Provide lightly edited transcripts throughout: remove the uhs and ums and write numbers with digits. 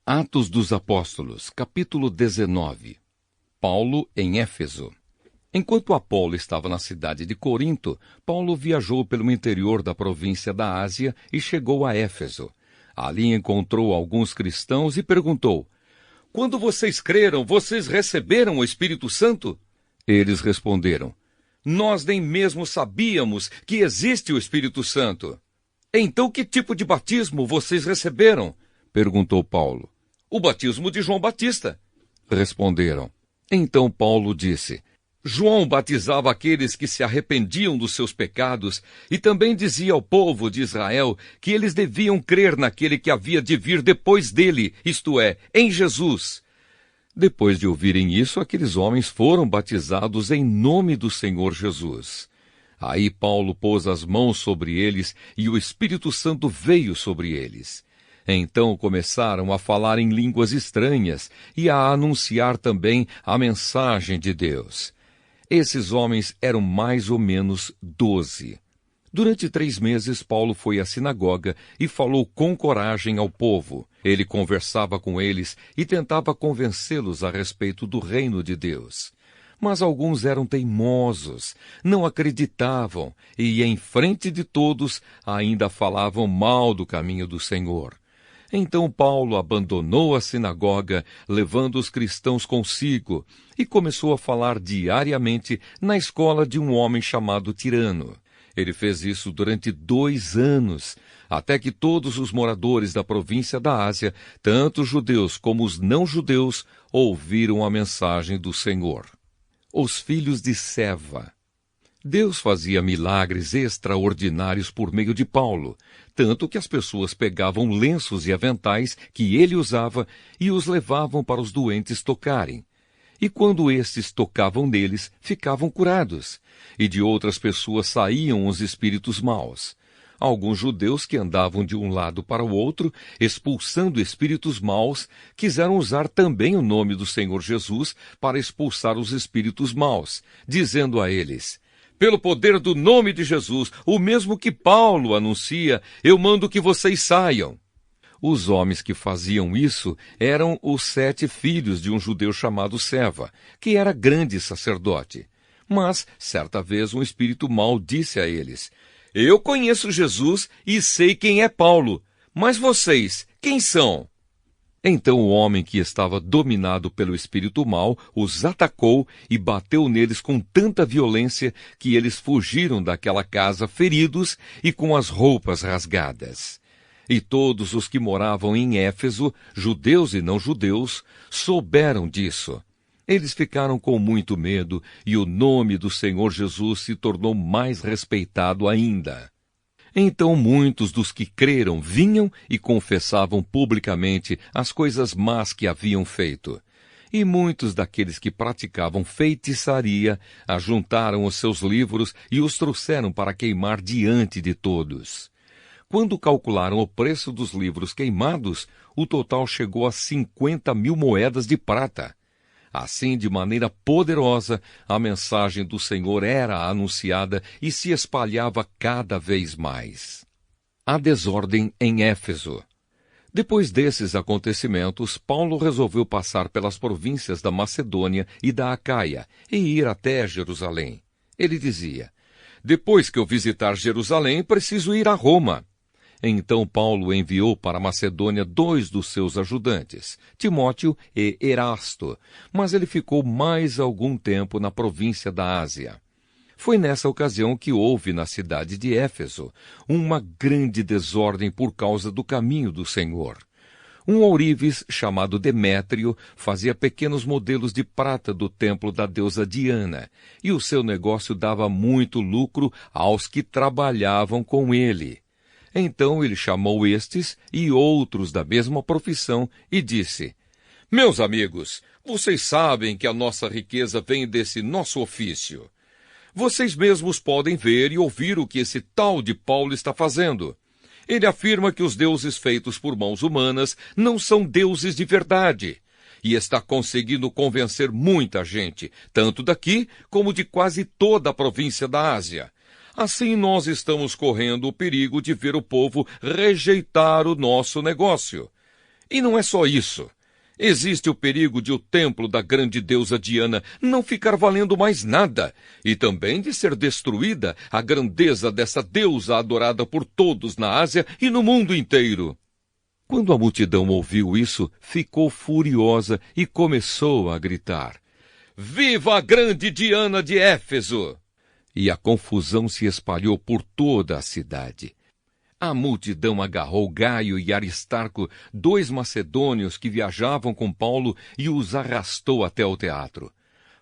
Atos dos Apóstolos, capítulo 19. Paulo em Éfeso. Enquanto Apolo estava na cidade de Corinto, Paulo viajou pelo interior da província da Ásia e chegou a Éfeso. Ali encontrou alguns cristãos e perguntou: "Quando vocês creram, vocês receberam o Espírito Santo?" Eles responderam: "Nós nem mesmo sabíamos que existe o Espírito Santo." "Então que tipo de batismo vocês receberam?" perguntou Paulo. "O batismo de João Batista," responderam. Então Paulo disse: "João batizava aqueles que se arrependiam dos seus pecados e também dizia ao povo de Israel que eles deviam crer naquele que havia de vir depois dele, isto é, em Jesus." Depois de ouvirem isso, aqueles homens foram batizados em nome do Senhor Jesus. Aí Paulo pôs as mãos sobre eles e o Espírito Santo veio sobre eles. Então começaram a falar em línguas estranhas e a anunciar também a mensagem de Deus. Esses homens eram mais ou menos 12. Durante 3 meses, Paulo foi à sinagoga e falou com coragem ao povo. Ele conversava com eles e tentava convencê-los a respeito do reino de Deus. Mas alguns eram teimosos, não acreditavam e, em frente de todos, ainda falavam mal do caminho do Senhor. Então Paulo abandonou a sinagoga, levando os cristãos consigo, e começou a falar diariamente na escola de um homem chamado Tirano. Ele fez isso durante 2 anos, até que todos os moradores da província da Ásia, tanto os judeus como os não-judeus, ouviram a mensagem do Senhor. Os filhos de Seva. Deus fazia milagres extraordinários por meio de Paulo, tanto que as pessoas pegavam lenços e aventais que ele usava e os levavam para os doentes tocarem. E quando estes tocavam neles, ficavam curados, e de outras pessoas saíam os espíritos maus. Alguns judeus que andavam de um lado para o outro, expulsando espíritos maus, quiseram usar também o nome do Senhor Jesus para expulsar os espíritos maus, dizendo a eles: "Pelo poder do nome de Jesus, o mesmo que Paulo anuncia, eu mando que vocês saiam." Os homens que faziam isso eram os 7 filhos de um judeu chamado Seva, que era grande sacerdote. Mas, certa vez, um espírito mau disse a eles: "Eu conheço Jesus e sei quem é Paulo, mas vocês, quem são?" Então o homem que estava dominado pelo espírito mau os atacou e bateu neles com tanta violência que eles fugiram daquela casa feridos e com as roupas rasgadas. E todos os que moravam em Éfeso, judeus e não-judeus, souberam disso. Eles ficaram com muito medo e o nome do Senhor Jesus se tornou mais respeitado ainda. Então muitos dos que creram vinham e confessavam publicamente as coisas más que haviam feito. E muitos daqueles que praticavam feitiçaria ajuntaram os seus livros e os trouxeram para queimar diante de todos. Quando calcularam o preço dos livros queimados, o total chegou a 50.000 moedas de prata. Assim, de maneira poderosa, a mensagem do Senhor era anunciada e se espalhava cada vez mais. A desordem em Éfeso. Depois desses acontecimentos, Paulo resolveu passar pelas províncias da Macedônia e da Acaia e ir até Jerusalém. Ele dizia: "Depois que eu visitar Jerusalém, preciso ir a Roma." Então Paulo enviou para a Macedônia 2 dos seus ajudantes, Timóteo e Erasto, mas ele ficou mais algum tempo na província da Ásia. Foi nessa ocasião que houve na cidade de Éfeso uma grande desordem por causa do caminho do Senhor. Um ourives chamado Demétrio fazia pequenos modelos de prata do templo da deusa Diana, e o seu negócio dava muito lucro aos que trabalhavam com ele. Então ele chamou estes e outros da mesma profissão e disse: "Meus amigos, vocês sabem que a nossa riqueza vem desse nosso ofício. Vocês mesmos podem ver e ouvir o que esse tal de Paulo está fazendo. Ele afirma que os deuses feitos por mãos humanas não são deuses de verdade, e está conseguindo convencer muita gente, tanto daqui como de quase toda a província da Ásia. Assim nós estamos correndo o perigo de ver o povo rejeitar o nosso negócio. E não é só isso. Existe o perigo de o templo da grande deusa Diana não ficar valendo mais nada, e também de ser destruída a grandeza dessa deusa adorada por todos na Ásia e no mundo inteiro. Quando a multidão ouviu isso, ficou furiosa e começou a gritar: Viva a grande Diana de Éfeso! E a confusão se espalhou por toda a cidade. A multidão agarrou Gaio e Aristarco, 2 macedônios que viajavam com Paulo, e os arrastou até o teatro.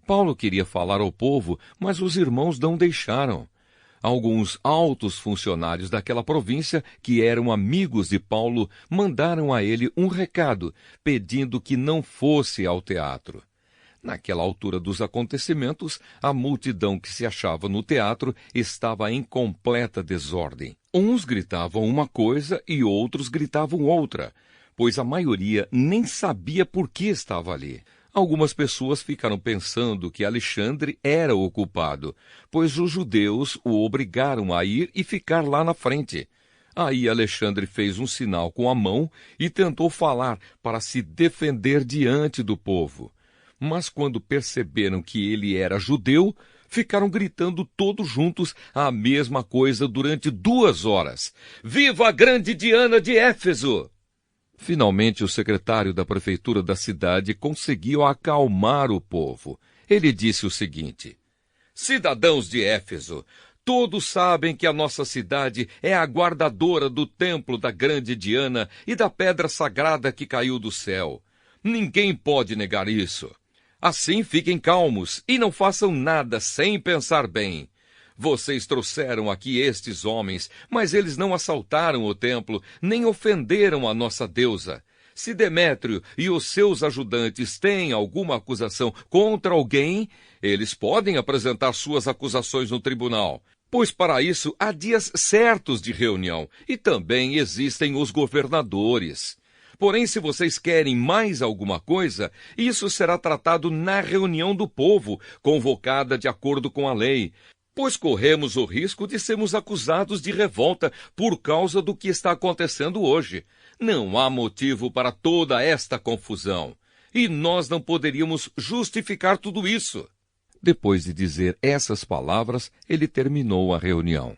Paulo queria falar ao povo, mas os irmãos não deixaram. Alguns altos funcionários daquela província, que eram amigos de Paulo, mandaram a ele um recado, pedindo que não fosse ao teatro. Naquela altura dos acontecimentos, a multidão que se achava no teatro estava em completa desordem. Uns gritavam uma coisa e outros gritavam outra, pois a maioria nem sabia por que estava ali. Algumas pessoas ficaram pensando que Alexandre era o culpado, pois os judeus o obrigaram a ir e ficar lá na frente. Aí Alexandre fez um sinal com a mão e tentou falar para se defender diante do povo. Mas quando perceberam que ele era judeu, ficaram gritando todos juntos a mesma coisa durante 2 horas. Viva a grande Diana de Éfeso! Finalmente, o secretário da prefeitura da cidade conseguiu acalmar o povo. Ele disse o seguinte: Cidadãos de Éfeso, todos sabem que a nossa cidade é a guardadora do templo da grande Diana e da pedra sagrada que caiu do céu. Ninguém pode negar isso. Assim fiquem calmos e não façam nada sem pensar bem. Vocês trouxeram aqui estes homens, mas eles não assaltaram o templo, nem ofenderam a nossa deusa. Se Demétrio e os seus ajudantes têm alguma acusação contra alguém, eles podem apresentar suas acusações no tribunal, pois para isso há dias certos de reunião, e também existem os governadores. Porém, se vocês querem mais alguma coisa, isso será tratado na reunião do povo, convocada de acordo com a lei, pois corremos o risco de sermos acusados de revolta por causa do que está acontecendo hoje. Não há motivo para toda esta confusão, e nós não poderíamos justificar tudo isso. Depois de dizer essas palavras, ele terminou a reunião.